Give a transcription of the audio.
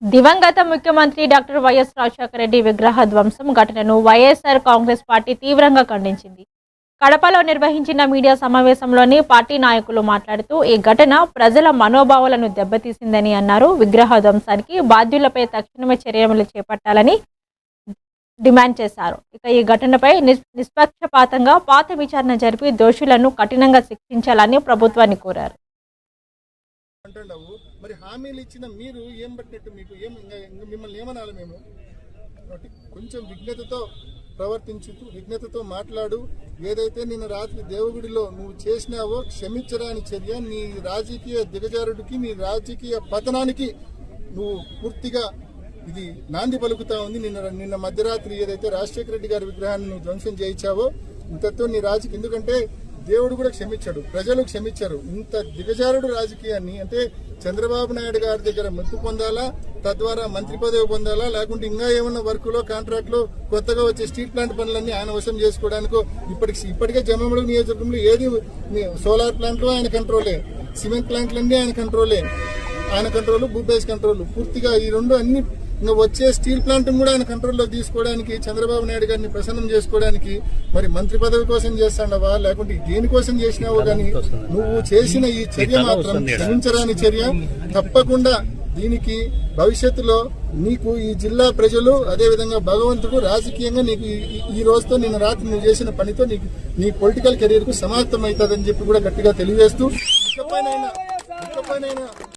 దివంగత ముఖ్యమంత్రి doctor YS Rajasekhara Reddy విగ్రహ ధ్వంసం ఘటనను వైఎస్ఆర్ కాంగ్రెస్ పార్టీ తీవ్రంగా ఖండించింది. కడపలో నిర్వహించిన మీడియా సమావేశంలోని పార్టీ నాయకులు మాట్లాడుతూ ఈ ఘటన ప్రజల మనోభావాలను దెబ్బతీసిందని అన్నారు. విగ్రహ ధ్వంసానికి బాధ్యులపై తక్షణమే చర్యలు చేపట్టాలని డిమాండ్ చేశారు. ఇక ఈ ఘటనపై నిష్పక్షపాతంగా పాత విచారణ జరిపి దోషులను కఠినంగా శిక్షించాలని ప్రభుత్వాన్ని కోరారు. మరి హామీలు ఇచ్చిన మీరు ఏం పట్టినట్టు మీకు ఏం మిమ్మల్ని ఏమనాలి? మేము కొంచెం విఘ్నతతో ప్రవర్తించుతూ విఘ్నతతో మాట్లాడు. ఏదైతే నిన్న రాత్రి దేవుడిలో నువ్వు చేసినావో క్షమించరాని చర్య నీ రాజకీయ దిగజారుడికి నీ రాజకీయ పతనానికి నువ్వు పూర్తిగా ఇది నాంది పలుకుతా ఉంది. నిన్న మధ్యరాత్రి ఏదైతే రాజశేఖర రెడ్డి గారి విగ్రహాన్ని నువ్వు ధ్వంసం చేయించావో ఇంతతో నీ రాజకీయ, ఎందుకంటే దేవుడు కూడా క్షమించాడు, ప్రజలు క్షమించారు. ఇంత దిగజారుడు రాజకీయాన్ని అంటే చంద్రబాబు నాయుడు గారి దగ్గర మెప్పు పొందాలా, తద్వారా మంత్రి పదవి పొందాలా, లేకుంటే ఇంకా ఏమన్నా వర్కులో కాంట్రాక్ట్లో కొత్తగా వచ్చే స్టీల్ ప్లాంట్ పనులన్నీ ఆయన వశం చేసుకోవడానికో ఇప్పటికే జమ్మలమడుగు నియోజకవర్గంలో ఏది సోలార్ ప్లాంట్లు ఆయన కంట్రోలే, సిమెంట్ ప్లాంట్లన్నీ ఆయన కంట్రోల్, భూ బేస్ కంట్రోల్, పూర్తిగా ఈ రెండు అన్ని ఇంకా వచ్చే స్టీల్ ప్లాంట్ కూడా ఆయన కంట్రోల్లో తీసుకోవడానికి చంద్రబాబు నాయుడు గారిని ప్రసన్నం చేసుకోవడానికి మరి మంత్రి పదవి కోసం చేస్తాడవా లేకుంటే దేనికోసం చేసినావో కానీ నువ్వు చేసిన ఈ చర్య మాత్రం క్షమించరాని చర్య. తప్పకుండా దీనికి భవిష్యత్తులో నీకు ఈ జిల్లా ప్రజలు అదేవిధంగా భగవంతుడు రాజకీయంగా నీకు ఈ రోజుతో నిన్న రాత్రి నువ్వు చేసిన పనితో నీ పొలిటికల్ కెరీర్ కు సమాప్తం అవుతుందని చెప్పి కూడా గట్టిగా తెలియజేస్తూ ఇకపైనైనా